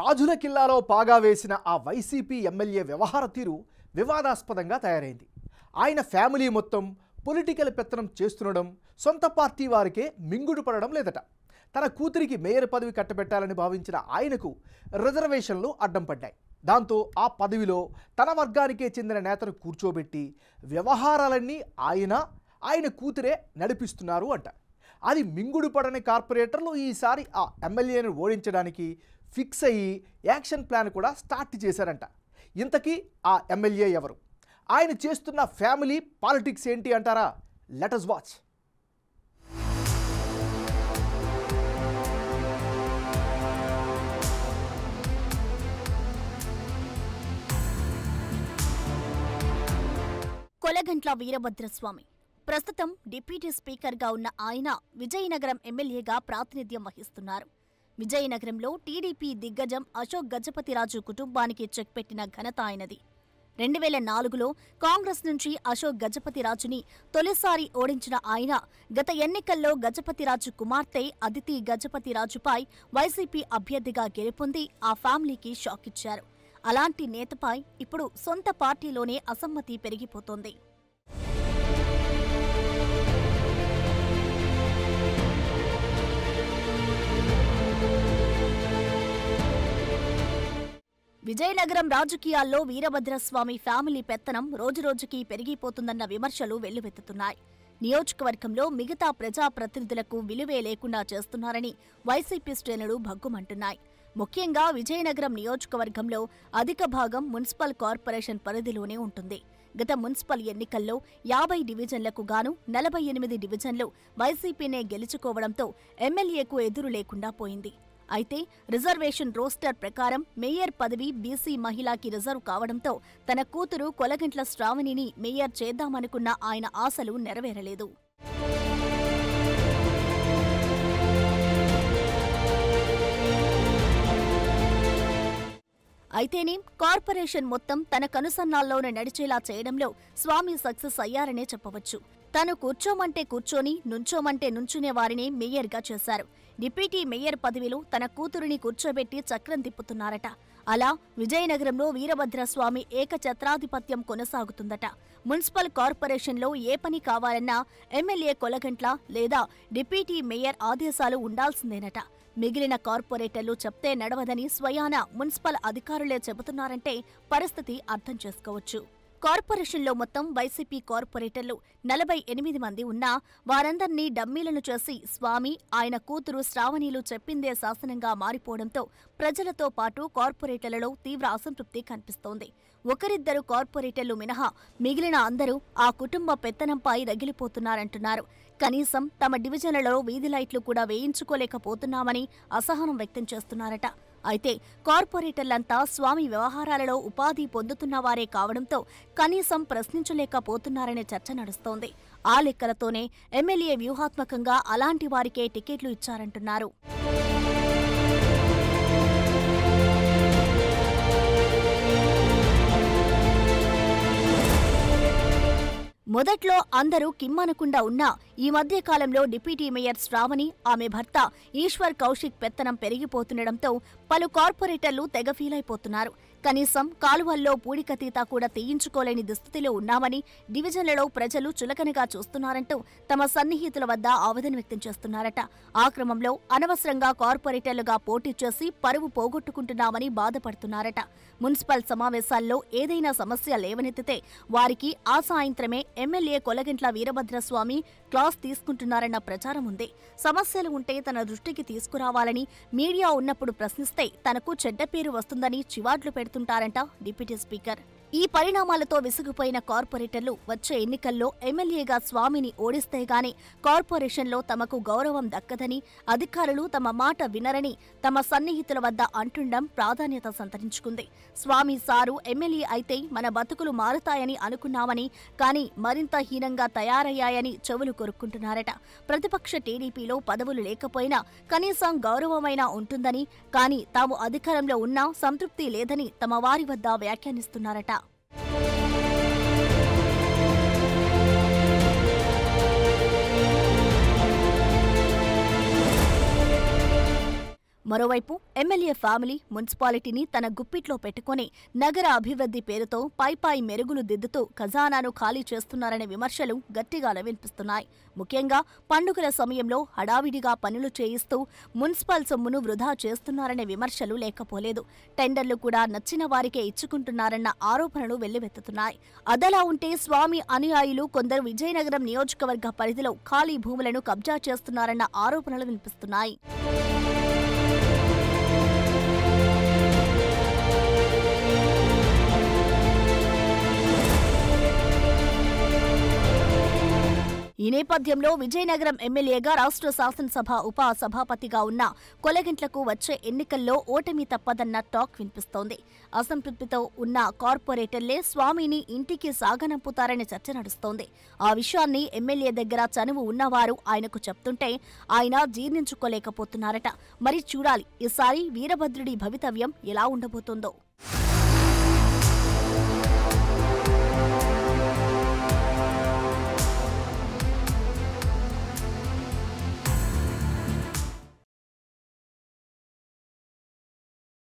గాజుల కిల్లాలో పాగా వేసిన ఆ వైసీపీ ఎమ్మెల్యే వ్యవహార తీరు వివాదాస్పదంగా తయారైంది. ఆయన ఫ్యామిలీ మొత్తం పొలిటికల్ పెత్తనం చేస్తుండడం, సొంత పార్టీ వారికే మింగుడు పడడం లేదట. తన కూతురికి మేయర్ పదవి కట్టబెట్టాలని భావించిన ఆయనకు రిజర్వేషన్లు అడ్డం పడ్డాయి. దాంతో ఆ పదవిలో తన వర్గానికే చెందిన నేతను కూర్చోబెట్టి వ్యవహారాలన్నీ ఆయన కూతురే నడిపిస్తున్నారు అంట. అది మింగుడు పడని కార్పొరేటర్లు ఈసారి ఆ ఎమ్మెల్యేను ఓడించడానికి ఫిక్స్ అయ్యి యాక్షన్ ప్లాన్ కూడా స్టార్ట్ చేశారంట. ఇంతకీ ఆ ఎమ్మెల్యే ఎవరు? ఆయన చేస్తున్న ఫ్యామిలీ పాలిటిక్స్ ఏంటి అంటారా? Let us watch. Kolagantla Veerabhadraswamy ప్రస్తుతం డిప్యూటీ స్పీకర్గా ఉన్న ఆయన విజయనగరం ఎమ్మెల్యేగా ప్రాతినిధ్యం వహిస్తున్నారు. విజయనగరంలో టీడీపీ దిగ్గజం అశోక్ గజపతిరాజు కుటుంబానికి చెక్ పెట్టిన ఘనత ఆయనది. 2004లో కాంగ్రెస్ నుంచి అశోక్ గజపతిరాజుని తొలిసారి ఓడించిన ఆయన గత ఎన్నికల్లో గజపతిరాజు కుమార్తె అదితి గజపతిరాజుపై వైసీపీ అభ్యర్థిగా గెలుపొంది ఆ ఫ్యామిలీకి షాక్ ఇచ్చారు. అలాంటి నేతపై ఇప్పుడు సొంత పార్టీలోనే అసమ్మతి పెరిగిపోతోంది. విజయనగరం రాజకీయాల్లో వీరభద్రస్వామి ఫ్యామిలీ పెత్తనం రోజురోజుకీ పెరిగిపోతుందన్న విమర్శలు వెల్లువెత్తుతున్నాయి. నియోజకవర్గంలో మిగతా ప్రజాప్రతినిధులకు విలువే లేకుండా చేస్తున్నారని వైసీపీ శ్రేణులు భగ్గుమంటున్నాయి. ముఖ్యంగా విజయనగరం నియోజకవర్గంలో అధిక భాగం మున్సిపల్ కార్పొరేషన్ పరిధిలోనే ఉంటుంది. గత మున్సిపల్ ఎన్నికల్లో 50 డివిజన్లకు గాను 48 డివిజన్లు వైసీపీనే గెలుచుకోవడంతో ఎమ్మెల్యేకు ఎదురు లేకుండా పోయింది. అయితే రిజర్వేషన్ రోస్టర్ ప్రకారం మేయర్ పదవి బీసీ మహిళకి రిజర్వ్ కావడంతో తన కూతురు కొలగంట్ల శ్రావణిని మేయర్ చేద్దామనుకున్న ఆయన ఆశలు నెరవేరలేదు. అయితేనేం కార్పొరేషన్ మొత్తం తన కనుసన్నాల్లోనే నడిచేలా చేయడంలో స్వామి సక్సెస్ అయ్యారనే చెప్పవచ్చు. తాను కూర్చోమంటే కూర్చొని, నుంచోమంటే నుంచునే వారిని మేయర్గా చేశారు. డిప్యూటీ మేయర్ పదవిలో తన కూతురిని కూర్చోబెట్టి చక్రం తిప్పుతున్నారట. అలా విజయనగరంలో వీరభద్రస్వామి ఏకఛత్రాధిపత్యం కొనసాగుతుందట. మున్సిపల్ కార్పొరేషన్లో ఏ పని కావాలన్నా ఎమ్మెల్యే కొలగంట్ల లేదా డిప్యూటీ మేయర్ ఆదేశాలు ఉండాల్సిందేనట. మిగిలిన కార్పొరేటర్లు చెప్తే నడవదని స్వయాన మున్సిపల్ అధికారులే చెబుతున్నారంటే పరిస్థితి అర్థం చేసుకోవచ్చు. కార్పొరేషన్లో మొత్తం వైసీపీ కార్పొరేటర్లు 48 మంది ఉన్నా వారందర్నీ డమ్మీలను చేసి స్వామి, ఆయన కూతురు శ్రావణిలు చెప్పిందే శాసనంగా మారిపోవడంతో ప్రజలతో పాటు కార్పొరేటర్లలో తీవ్ర అసంతృప్తి కనిపిస్తోంది. ఒకరిద్దరు కార్పొరేటర్లు మినహా మిగిలిన అందరూ ఆ కుటుంబ పెత్తనంపై రగిలిపోతున్నారంటున్నారు. కనీసం తమ డివిజన్లలో వీధి లైట్లు కూడా వేయించుకోలేకపోతున్నామని అసహనం వ్యక్తం చేస్తున్నారట. అయితే కార్పొరేటర్లంతా స్వామి వ్యవహారాలలో ఉపాధి పొందుతున్నవారే కావడంతో కనీసం ప్రశ్నించలేకపోతున్నారనే చర్చ నడుస్తోంది. ఆ లెక్కలతోనే ఎమ్మెల్యే వ్యూహాత్మకంగా అలాంటి వారికే టికెట్లు ఇచ్చారంటున్నారు. మొదట్లో అందరూ కిమ్మనకుండా ఉన్నా ఈ మధ్య కాలంలో డిప్యూటీ మేయర్ శ్రావణి, ఆమె భర్త ఈశ్వర్ కౌశిక్ పెత్తనం పెరిగిపోతుండటంతో పలు కార్పొరేటర్లు తెగ ఫీలైపోతున్నారు. కనీసం కాలువల్లో పూడికతీత కూడా తీయించుకోలేని దుస్థితిలో ఉన్నామని డివిజన్లలో ప్రజలు చులకనగా చూస్తున్నారంటూ తమ సన్నిహితుల వద్ద ఆవేదన వ్యక్తం చేస్తున్నారట. ఆ క్రమంలో అనవసరంగా కార్పొరేటర్లుగా పోటీ చేసి పరువు పోగొట్టుకుంటున్నామని బాధపడుతున్నారట. మున్సిపల్ సమావేశాల్లో ఏదైనా సమస్య లేవనెత్తితే వారికి ఆ సాయంత్రమే ఎమ్మెల్యే కొలగంట్ల వీరభద్రస్వామి క్లాస్ తీసుకుంటున్నారన్న ప్రచారం ఉంది. సమస్యలు ఉంటే తన దృష్టికి తీసుకురావాలని, మీడియా ఉన్నప్పుడు ప్రశ్నిస్తే తనకు చెడ్డ పేరు వస్తుందని చివాట్లు పెడుతుంటారంట డిప్యూటీ స్పీకర్. ఈ పరిణామాలతో విసిగిపోయిన కార్పొరేటర్లు వచ్చే ఎన్నికల్లో ఎమ్మెల్యేగా స్వామిని ఓడిస్తే గాని కార్పొరేషన్లో తమకు గౌరవం దక్కదని, అధికారులు తమ మాట వినరని తమ సన్నిహితుల వద్ద అంటుండడం ప్రాధాన్యత సంతరించుకుంది. స్వామి సారు ఎమ్మెల్యే అయితే మన బతుకులు మారుతాయని అనుకున్నామని, కానీ మరింత హీనంగా తయారయ్యాయని చెవులు కొరుక్కుంటున్నారట. ప్రతిపక్ష టీడీపీలో పదవులు లేకపోయినా కనీసం గౌరవమైనా ఉంటుందని, కానీ తాము అధికారంలో ఉన్నా సంతృప్తి లేదని తమ వారి వద్ద వ్యాఖ్యానిస్తున్నారట. మరోవైపు ఎమ్మెల్యే ఫ్యామిలీ మున్సిపాలిటీని తన గుప్పిట్లో పెట్టుకుని నగర అభివృద్ధి పేరుతో పైపై మెరుగులు దిద్దుతూ ఖజానాను ఖాళీ చేస్తున్నారనే విమర్శలు గట్టిగానే వినిపిస్తున్నాయి. ముఖ్యంగా పండుగల సమయంలో హడావిడిగా పనులు చేయిస్తూ మున్సిపల్ సొమ్మును వృధా చేస్తున్నారనే విమర్శలు లేకపోలేదు. టెండర్లు కూడా నచ్చిన వారికే ఇచ్చుకుంటున్నారన్న ఆరోపణలు వెల్లువెత్తుతున్నాయి. అదలా ఉంటే స్వామి అనుయాయులు కొందరు విజయనగరం నియోజకవర్గ పరిధిలో ఖాళీ భూములను కబ్జా చేస్తున్నారన్న ఆరోపణలు వినిపిస్తున్నాయి. ఈ నేపథ్యంలో విజయనగరం ఎమ్మెల్యేగా రాష్ట్ర శాసనసభ ఉప సభాపతిగా ఉన్న కొలగంట్లకు వచ్చే ఎన్నికల్లో ఓటమి తప్పదన్న టాక్ వినిపిస్తోంది. అసంతృప్తితో ఉన్న కార్పొరేటర్లే స్వామిని ఇంటికి సాగనంపుతారనే చర్చ నడుస్తోంది. ఆ విషయాన్ని ఎమ్మెల్యే దగ్గర చనువు ఉన్నవారు ఆయనకు చెప్తుంటే ఆయన జీర్ణించుకోలేకపోతున్నారట. మరి చూడాలి ఈసారి వీరభద్రుడి భవితవ్యం ఎలా ఉండబోతోందో.